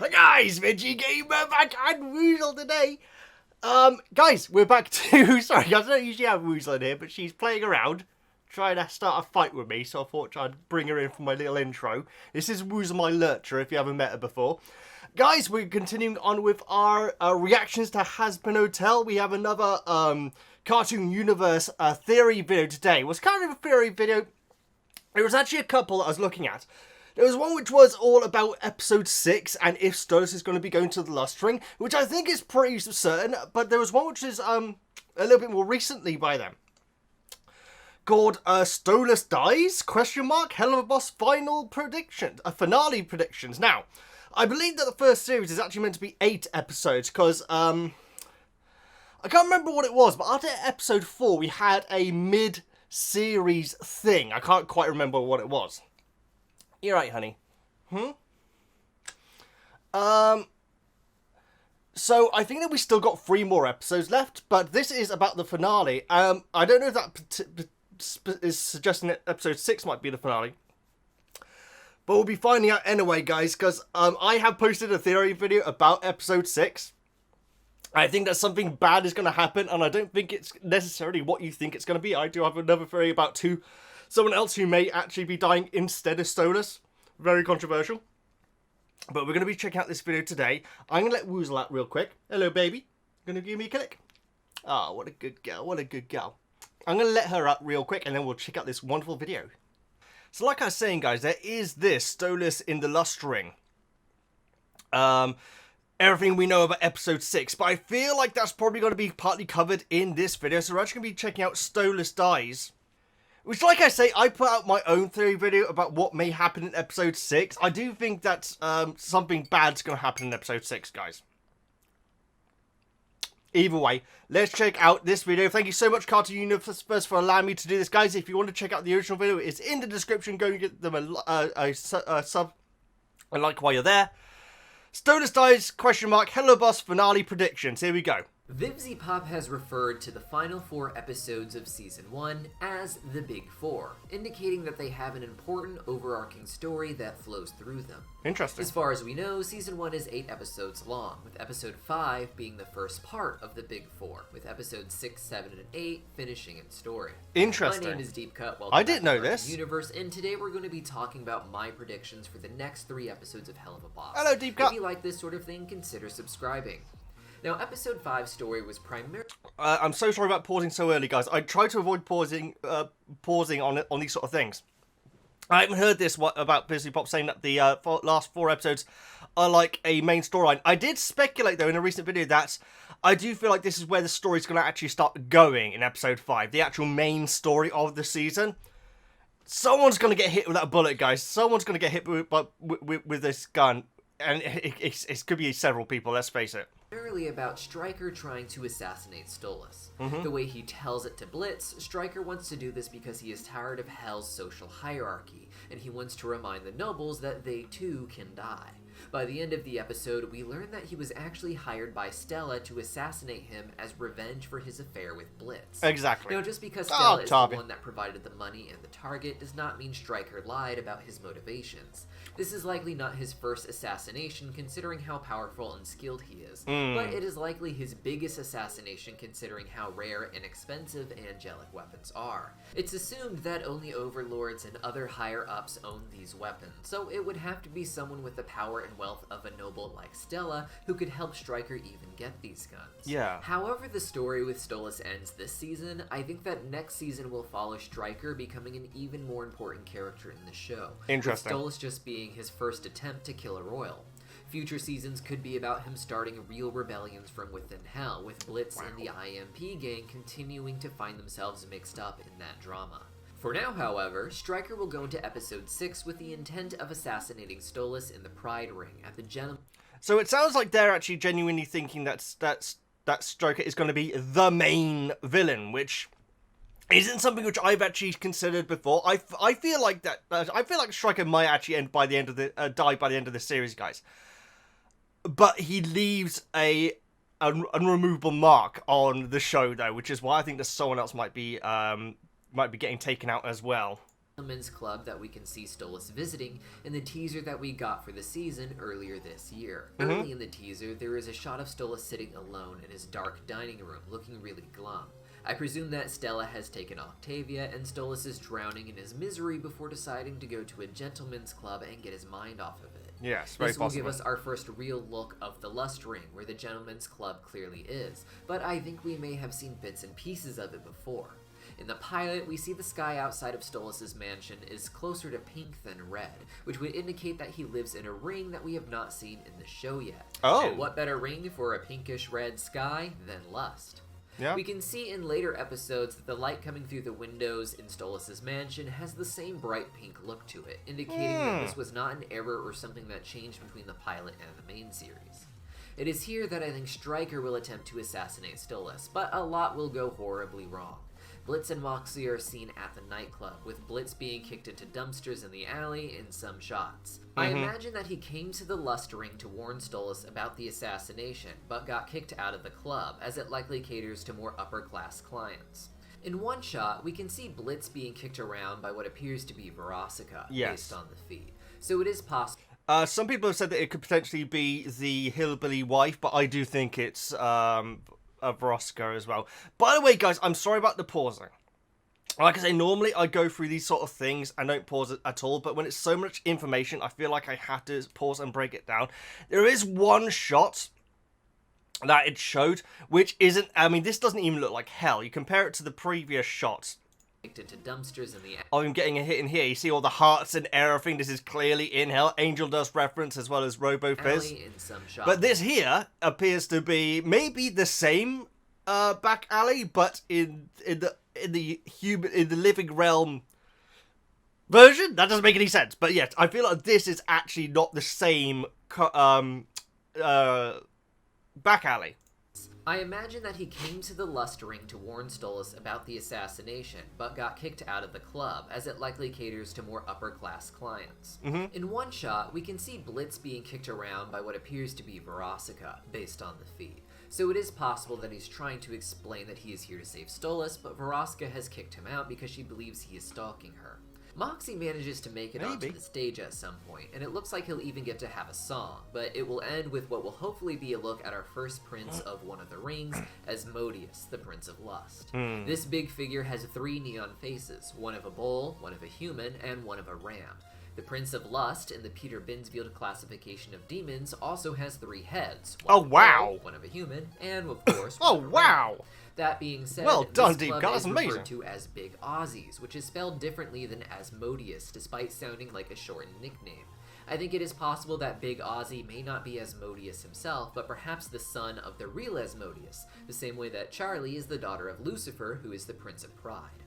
Hi guys, Veggie Gamer back and Woozle today. Guys, we're back to, sorry guys, I don't usually have Woozle in here, but she's playing around, trying to start a fight with me, so I thought I'd bring her in for my little intro. This is Woozle, my lurcher, if you haven't met her before. Guys, we're continuing on with our reactions to Hazbin Hotel. We have another Cartoon Universe theory video today. It was kind of a theory video. There was actually a couple that I was looking at. There was one which was all about episode 6 and if Stolas is going to be going to the Lust Ring, which I think is pretty certain, but there was one which is a little bit more recently by them, called Stolas Dies? Helluva Boss Final Predictions, Finale Predictions. Now, I believe that the first series is actually meant to be 8 episodes, because I can't remember what it was, but after episode 4 we had a mid-series thing. I can't quite remember what it was. You're right, honey. So I think that we still got 3 more episodes left, but this is about the finale. I don't know if that is suggesting that episode 6 might be the finale, but we'll be finding out anyway, guys, because I have posted a theory video about episode 6. I think that something bad is going to happen, and I don't think it's necessarily what you think it's going to be. I do have another theory about someone else who may actually be dying instead of Stolas. Very controversial. But we're going to be checking out this video today. I'm going to let Woozle out real quick. Hello, baby. Going to give me a click. Oh, what a good girl. What a good girl. I'm going to let her out real quick, and then we'll check out this wonderful video. So like I was saying, guys, there is this Stolas in the Lust Ring. Everything we know about episode 6. But I feel like that's probably going to be partly covered in this video. So we're actually going to be checking out Stolas Dies. Which, like I say, I put out my own theory video about what may happen in episode 6. I do think that something bad's going to happen in episode 6, guys. Either way, let's check out this video. Thank you so much, Cartoon Universe, for allowing me to do this. Guys, if you want to check out the original video, it's in the description. Go and get them a sub and like while you're there. Stolas Dies, Helluva Boss Finale Predictions. Here we go. Vivzie Pop has referred to the final 4 episodes of Season 1 as the Big 4, indicating that they have an important overarching story that flows through them. Interesting. As far as we know, Season 1 is 8 episodes long, with Episode 5 being the first part of the Big 4, with Episodes 6, 7, and 8 finishing its story. Interesting. My name is Deep Cut. I didn't know this. Universe, and today we're going to be talking about my predictions for the next 3 episodes of Helluva Boss. Hello, Deep Cut. If you like this sort of thing, consider subscribing. Now, Episode 5's story was primarily... I'm so sorry about pausing so early, guys. I try to avoid pausing on these sort of things. I haven't heard this about Vivzie Pop saying that the last 4 episodes are like a main storyline. I did speculate, though, in a recent video that I do feel like this is where the story's going to actually start going in Episode 5. The actual main story of the season. Someone's going to get hit with that bullet, guys. Someone's going to get hit with this gun. And it could be several people, let's face it. Primarily about Stryker trying to assassinate Stolas. The way he tells it to Blitz, Stryker wants to do this because he is tired of Hell's social hierarchy, and he wants to remind the nobles that they too can die. By the end of the episode, we learn that he was actually hired by Stella to assassinate him as revenge for his affair with Blitz. Exactly. Now, just because Stella is the one that provided the money and the target does not mean Stryker lied about his motivations. This is likely not his first assassination, considering how powerful and skilled he is, but it is likely his biggest assassination considering how rare and expensive angelic weapons are. It's assumed that only overlords and other higher-ups own these weapons, so it would have to be someone with the power and wealth of a noble like Stella who could help Stryker even get these guns. Yeah. However the story with Stolas ends this season, I think that next season will follow Stryker becoming an even more important character in the show. Interesting. With Stolas just being his first attempt to kill a royal. Future seasons could be about him starting real rebellions from within Hell, with Blitz and the IMP gang continuing to find themselves mixed up in that drama. For now, however, Stryker will go into Episode 6 with the intent of assassinating Stolas in the Pride Ring at the So it sounds like they're actually genuinely thinking that Stryker is going to be the main villain, which isn't something which I've actually considered before. I feel like that. I feel like Stryker might actually die by the end of the series, guys. But he leaves a unremovable mark on the show, though, which is why I think that someone else might be getting taken out as well. Gentlemen's Club that we can see Stolas visiting in the teaser that we got for the season earlier this year. Early in the teaser, there is a shot of Stolas sitting alone in his dark dining room, looking really glum. I presume that Stella has taken Octavia, and Stolas is drowning in his misery before deciding to go to a gentleman's club and get his mind off of it. Yes, very possible. This will give us our first real look of the Lust Ring, where the gentleman's club clearly is, but I think we may have seen bits and pieces of it before. In the pilot, we see the sky outside of Stolas' mansion is closer to pink than red, which would indicate that he lives in a ring that we have not seen in the show yet. Oh. And what better ring for a pinkish red sky than lust? Yeah. We can see in later episodes that the light coming through the windows in Stolas' mansion has the same bright pink look to it, indicating that this was not an error or something that changed between the pilot and the main series. It is here that I think Stryker will attempt to assassinate Stolas, but a lot will go horribly wrong. Blitz and Moxie are seen at the nightclub, with Blitz being kicked into dumpsters in the alley in some shots. I imagine that he came to the Lust Ring to warn Stolas about the assassination, but got kicked out of the club, as it likely caters to more upper-class clients. In one shot, we can see Blitz being kicked around by what appears to be Verosika, based on the feed. So it is possible. Some people have said that it could potentially be the hillbilly wife, but I do think it's Verosika as well. By the way, guys, I'm sorry about the pausing. Like I say, normally I go through these sort of things and don't pause it at all, but when it's so much information, I feel like I have to pause and break it down. There is one shot that it showed, which isn't, I mean, this doesn't even look like hell. You compare it to the previous shots into dumpsters in the of him getting a hit in here. You see all the hearts and everything. This is clearly in hell. Angel Dust reference as well as Robo Fizz. in some shots. But this here appears to be maybe the same back alley, but in the living realm version. That doesn't make any sense. But yes, I feel like this is actually not the same back alley. I imagine that he came to the Lust Ring to warn Stolas about the assassination, but got kicked out of the club, as it likely caters to more upper-class clients. In one shot, we can see Blitz being kicked around by what appears to be Verosika, based on the feed. So it is possible that he's trying to explain that he is here to save Stolas, but Verosika has kicked him out because she believes he is stalking her. Moxie manages to make it onto the stage at some point, and it looks like he'll even get to have a song, but it will end with what will hopefully be a look at our first prince of one of the rings, Asmodeus, the Prince of Lust. This big figure has 3 neon faces, one of a bull, one of a human, and one of a ram. The Prince of Lust, in the Peter Binsfield classification of demons, also has 3 heads. One of a bull, one of a human, and of course, one of a ram. That being said, well done, this club Deep. is That's amazing. referred to as Big Aussies, which is spelled differently than Asmodeus, despite sounding like a shortened nickname. I think it is possible that Big Aussie may not be Asmodeus himself, but perhaps the son of the real Asmodeus, the same way that Charlie is the daughter of Lucifer, who is the Prince of Pride.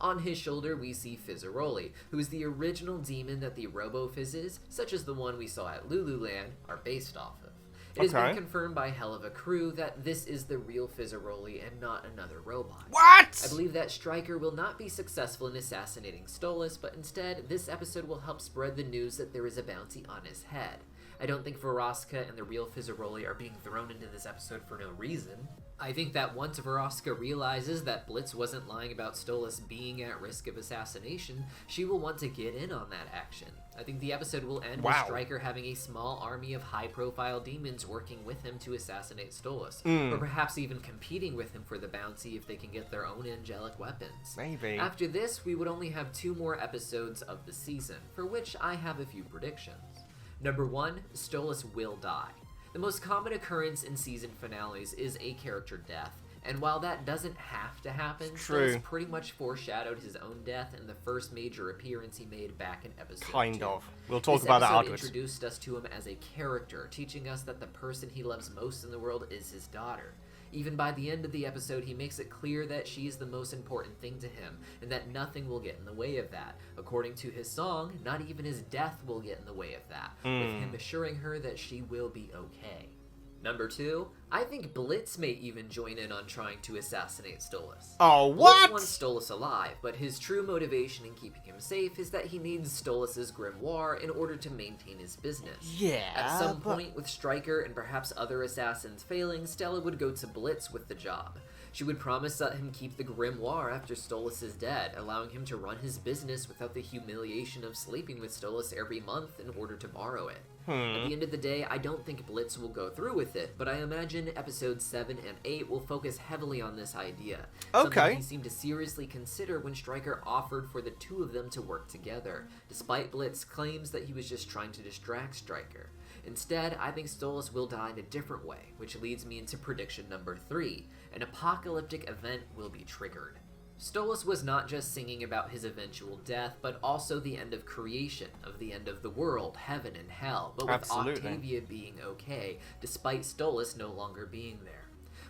On his shoulder, we see Fizzaroli, who is the original demon that the Robo-Fizzes, such as the one we saw at Lululand, are based off of. It has been confirmed by Helluva crew that this is the real Fizzaroli and not another robot. What? I believe that Stryker will not be successful in assassinating Stolas, but instead, this episode will help spread the news that there is a bounty on his head. I don't think Verosika and the real Fizzaroli are being thrown into this episode for no reason. I think that once Verosika realizes that Blitz wasn't lying about Stolas being at risk of assassination, she will want to get in on that action. I think the episode will end with Stryker having a small army of high-profile demons working with him to assassinate Stolas, or perhaps even competing with him for the bounty if they can get their own angelic weapons. Maybe. After this, we would only have 2 more episodes of the season, for which I have a few predictions. Number 1, Stolas will die. The most common occurrence in season finales is a character death, and while that doesn't have to happen, Stolas pretty much foreshadowed his own death in the first major appearance he made back in episode 2. We'll talk about that afterwards. This episode introduced us to him as a character, teaching us that the person he loves most in the world is his daughter. Even by the end of the episode, he makes it clear that she is the most important thing to him, and that nothing will get in the way of that. According to his song, not even his death will get in the way of that, with him assuring her that she will be okay. Number 2, I think Blitz may even join in on trying to assassinate Stolas. Oh, what? Blitz wants Stolas alive, but his true motivation in keeping him safe is that he needs Stolas' grimoire in order to maintain his business. Yeah, At some point, with Stryker and perhaps other assassins failing, Stella would go to Blitz with the job. She would promise let him keep the grimoire after Stolas is dead, allowing him to run his business without the humiliation of sleeping with Stolas every month in order to borrow it. At the end of the day, I don't think Blitz will go through with it, but I imagine episodes 7 and 8 will focus heavily on this idea. Something he seemed to seriously consider when Stryker offered for the two of them to work together, despite Blitz claims that he was just trying to distract Stryker. Instead, I think Stolas will die in a different way, which leads me into prediction number 3. An apocalyptic event will be triggered. Stolas was not just singing about his eventual death, but also the end of creation, of the end of the world, heaven and hell, but with Octavia being okay, despite Stolas no longer being there.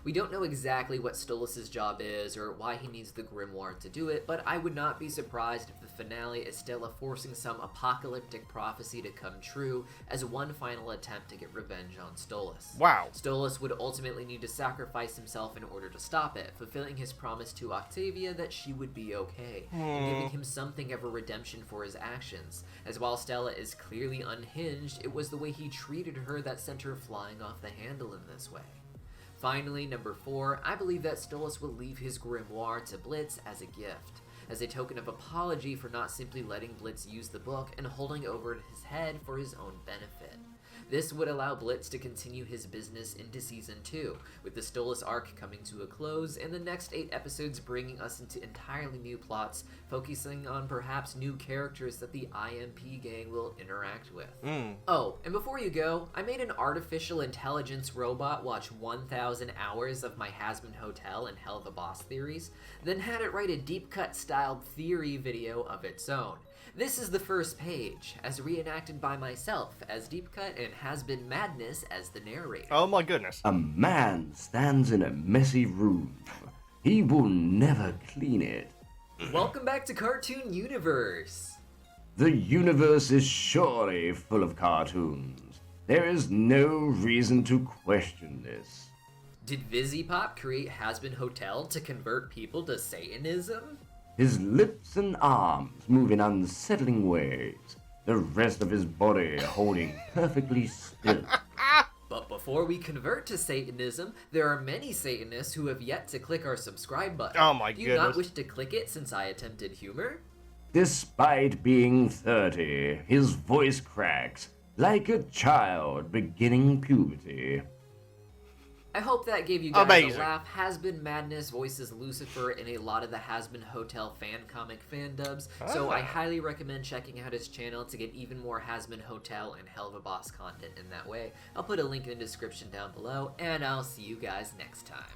We don't know exactly what Stolas' job is or why he needs the grimoire to do it, but I would not be surprised if the finale is Stella forcing some apocalyptic prophecy to come true as one final attempt to get revenge on Stolas. Wow. Stolas would ultimately need to sacrifice himself in order to stop it, fulfilling his promise to Octavia that she would be okay, and giving him something of a redemption for his actions, as while Stella is clearly unhinged, it was the way he treated her that sent her flying off the handle in this way. Finally, number 4, I believe that Stolas will leave his grimoire to Blitz as a gift, as a token of apology for not simply letting Blitz use the book and holding over his head for his own benefit. This would allow Blitz to continue his business into Season 2, with the Stolas arc coming to a close, and the next 8 episodes bringing us into entirely new plots, focusing on perhaps new characters that the IMP gang will interact with. Oh, and before you go, I made an artificial intelligence robot watch 1,000 hours of my Hazbin Hotel and Helluva Boss theories, then had it write a deep cut styled theory video of its own. This is the first page, as reenacted by myself as Deep Cut and Has Been Madness as the narrator. Oh my goodness. A man stands in a messy room. He will never clean it. Welcome back to Cartoon Universe. The universe is surely full of cartoons. There is no reason to question this. Did VizzyPop create Hazbin Hotel to convert people to Satanism? His lips and arms move in unsettling ways, the rest of his body holding perfectly still. But before we convert to Satanism, there are many Satanists who have yet to click our subscribe button. Oh my Do you goodness. not wish to click it since I attempted humor? Despite being 30, his voice cracks like a child beginning puberty. I hope that gave you guys Amazing. a laugh. Hazbin Madness voices Lucifer in a lot of the Hazbin Hotel fan comic fan dubs, so I highly recommend checking out his channel to get even more Hazbin Hotel and Helluva Boss content in that way. I'll put a link in the description down below, and I'll see you guys next time.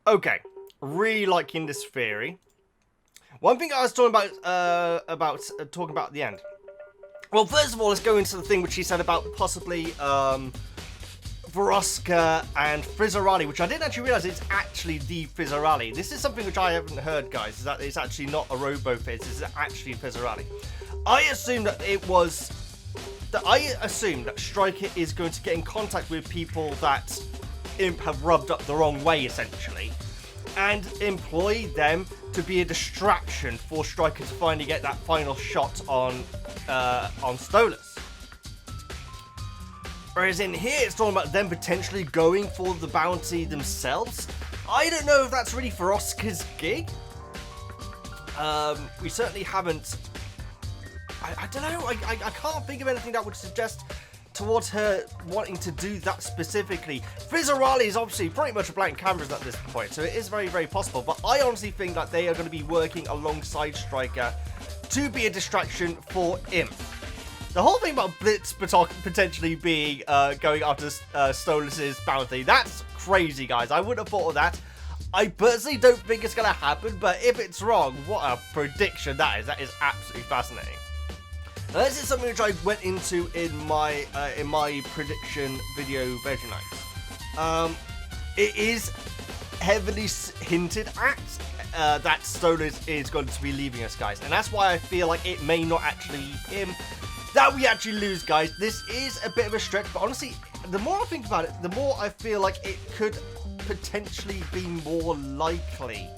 Okay, really liking this theory. One thing I was talking about talking about at the end. Well, first of all, let's go into the thing which he said about possibly Veroska and Frizzarali, which I didn't actually realize it's actually the Frizzarali. This is something which I haven't heard, guys, is that it's actually not a Robo-Fizz, it's actually Frizzarali. I assumed that Stryker is going to get in contact with people that Imp have rubbed up the wrong way, essentially, and employ them to be a distraction for Stryker to finally get that final shot on Stolas. Whereas in here, it's talking about them potentially going for the bounty themselves. I don't know if that's really Veroska's gig. We certainly haven't... I don't know, I can't think of anything that would suggest towards her wanting to do that specifically. Frizzarali is obviously pretty much a blank canvas at this point, so it is very, very possible. But I honestly think that they are going to be working alongside Stryker to be a distraction for Imp. The whole thing about Blitz potentially being going after Stolas' bounty, that's crazy, guys. I wouldn't have thought of that. I personally don't think it's going to happen, but if it's wrong, what a prediction that is. That is absolutely fascinating. Now, this is something which I went into in my prediction video, Veggie Nights. It is heavily hinted at that Stolas is going to be leaving us, guys. And that's why I feel like it may not actually be him that we actually lose, guys. This is a bit of a stretch, but honestly, the more I think about it, the more I feel like it could potentially be more likely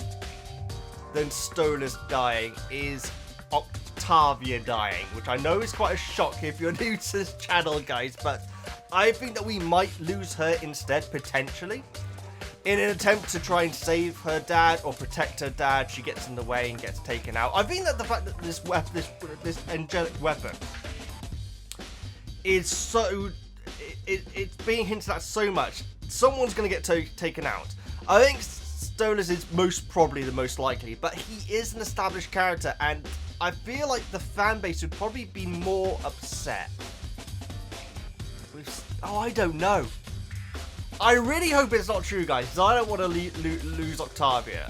than Stolas dying is Octavia dying, which I know is quite a shock if you're new to this channel, guys, but I think that we might lose her instead, potentially. In an attempt to try and save her dad or protect her dad, she gets in the way and gets taken out. I think that the fact that this angelic weapon is so... It's being hinted at so much. Someone's going to get taken out. I think Stolas is most probably the most likely, but he is an established character, and I feel like the fan base would probably be more upset. Oh, I don't know. I really hope it's not true, guys, because I don't want to lose Octavia.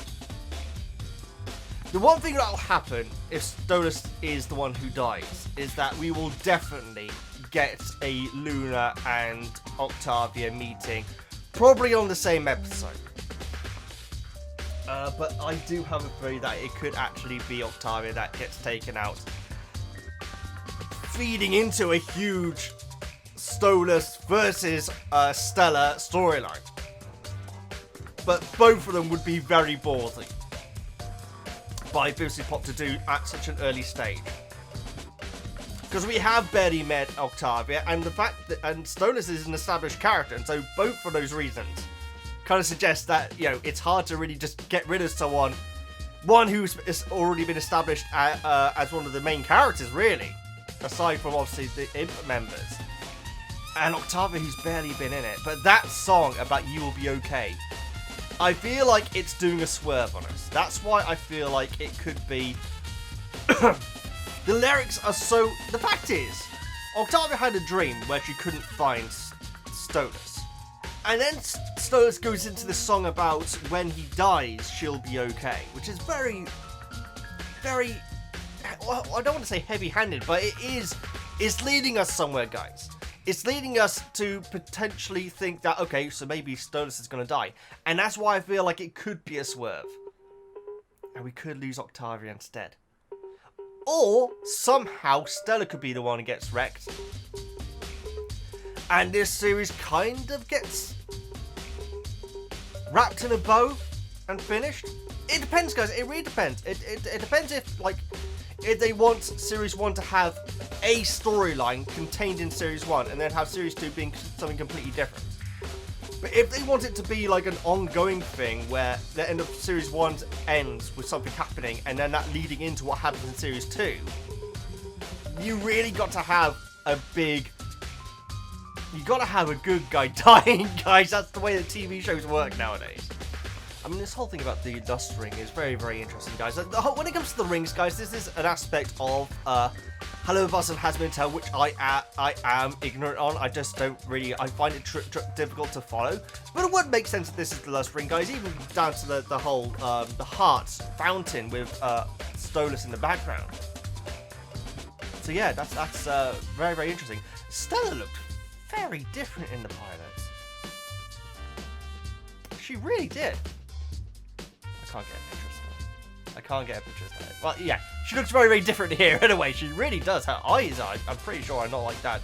The one thing that will happen if Stolas is the one who dies is that we will definitely get a Luna and Octavia meeting, probably on the same episode. But I do have a theory that it could actually be Octavia that gets taken out, feeding into a huge Stolas versus Stella storyline. But both of them would be very ballsy by Bibbsy Pop to do at such an early stage. Because we have barely met Octavia, and the fact that Stolas is an established character, and so both for those reasons kind of suggest that, you know, it's hard to really just get rid of someone, one who's already been established as one of the main characters, really, aside from obviously the Imp members, and Octavia who's barely been in it. But that song about "You Will Be Okay," I feel like it's doing a swerve on us. That's why I feel like it could be. The lyrics are so... The fact is, Octavia had a dream where she couldn't find Stolas. And then Stolas goes into this song about when he dies, she'll be okay. Which is very, very... Well, I don't want to say heavy-handed, but it's leading us somewhere, guys. It's leading us to potentially think that, okay, so maybe Stolas is going to die. And that's why I feel like it could be a swerve. And we could lose Octavia instead. Or, somehow, Stella could be the one who gets wrecked. And this series kind of gets wrapped in a bow and finished. It depends, guys. It really depends. It depends if, like, if they want Series 1 to have a storyline contained in Series 1 and then have Series 2 being something completely different. But if they want it to be like an ongoing thing where the end of Series 1 ends with something happening and then that leading into what happens in Series 2, you really got to have a big... You got to have a good guy dying, guys. That's the way that TV shows work nowadays. I mean, this whole thing about the dust ring is very, very interesting, guys. When it comes to the rings, guys, this is an aspect of Helluva and Has Been Tell, which I am ignorant on. I just don't really... I find it difficult to follow. But it would make sense that this is the dust ring, guys, even down to the whole the hearts fountain with Stolas in the background. So yeah, that's very, very interesting. Stella looked very different in the pilots. She really did. I can't get a picture of that. I can't get a picture of that. Well, yeah, she looks very, very different here anyway. She really does. Her eyes are, I'm pretty sure, are not like that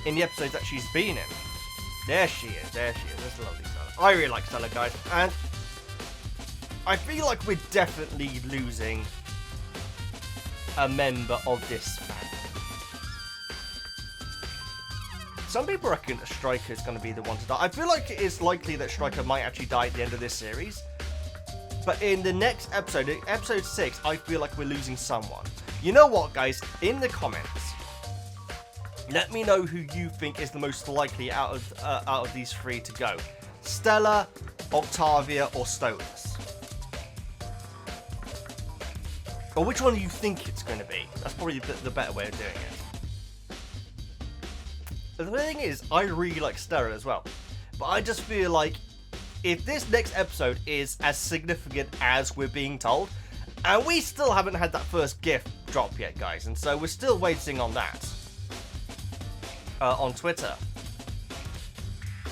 in the episodes that she's been in. There she is. There she is. That's lovely Stella. I really like Stella, guys. And I feel like we're definitely losing a member of this family. Some people reckon Striker is going to be the one to die. I feel like it is likely that Striker might actually die at the end of this series. But in the next episode, episode 6, I feel like we're losing someone. You know what, guys? In the comments, let me know who you think is the most likely out of these three to go. Stella, Octavia, or Stolas. Or which one do you think it's going to be? That's probably the better way of doing it. The thing is, I really like Stella as well. But I just feel like if this next episode is as significant as we're being told, and we still haven't had that first gift drop yet, guys, and so we're still waiting on that on Twitter.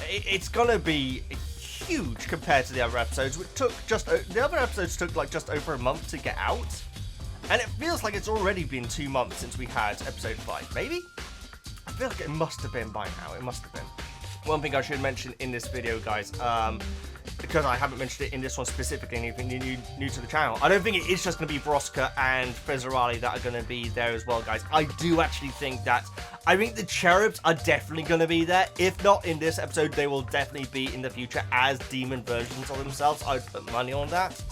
It's gonna be huge compared to the other episodes, which took the other episodes took like just over a month to get out, and it feels like it's already been 2 months since we had episode 5. Maybe? I feel like it must have been by now. It must have been. One thing I should mention in this video, guys, because I haven't mentioned it in this one specifically, anything new to the channel, I don't think it is just going to be Vroska and Fezzarali that are going to be there as well, guys. I do actually think that I think the cherubs are definitely going to be there. If not in this episode, they will definitely be in the future as demon versions of themselves. I would put money on that.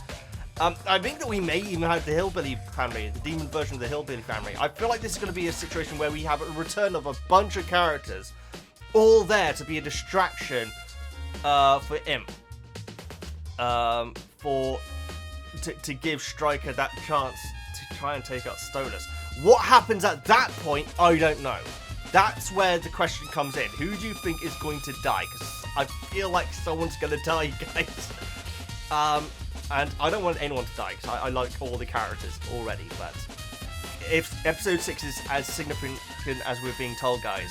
I think that we may even have the Hillbilly family, the demon version of the Hillbilly family. I feel like this is going to be a situation where we have a return of a bunch of characters, all there to be a distraction for Imp. To give Stryker that chance to try and take out Stolas. What happens at that point, I don't know. That's where the question comes in. Who do you think is going to die? Because I feel like someone's going to die, guys. And I don't want anyone to die, because I like all the characters already. But if episode 6 is as significant as we're being told, guys,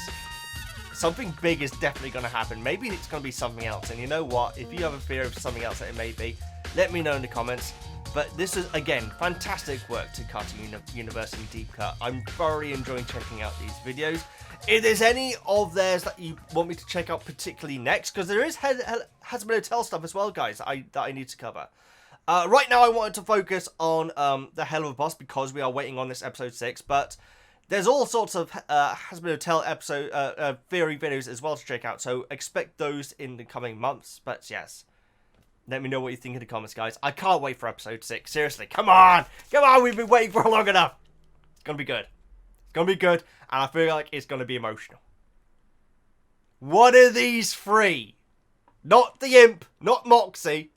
something big is definitely going to happen. Maybe it's going to be something else. And you know what? If you have a fear of something else that it may be, let me know in the comments. But this is, again, fantastic work to Cartoon University Deep Cut. I'm thoroughly enjoying checking out these videos. If there's any of theirs that you want me to check out particularly next, because there is Hazbin Hotel stuff as well, guys, that I need to cover. Right now, I wanted to focus on the Helluva boss because we are waiting on this episode 6, but there's all sorts of Hazbin Hotel episode theory videos as well to check out, so expect those in the coming months. But yes, let me know what you think in the comments, guys. I can't wait for episode 6. Seriously, come on! Come on, we've been waiting for long enough. It's going to be good. It's going to be good, and I feel like it's going to be emotional. One of these three. Not the Imp, not Moxie.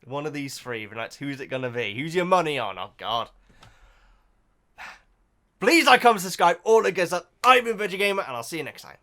One of these three. That's who's it going to be? Who's your money on? Oh, God. Please like, comment, subscribe, all that good stuff. I've been Veggie Gamer, and I'll see you next time.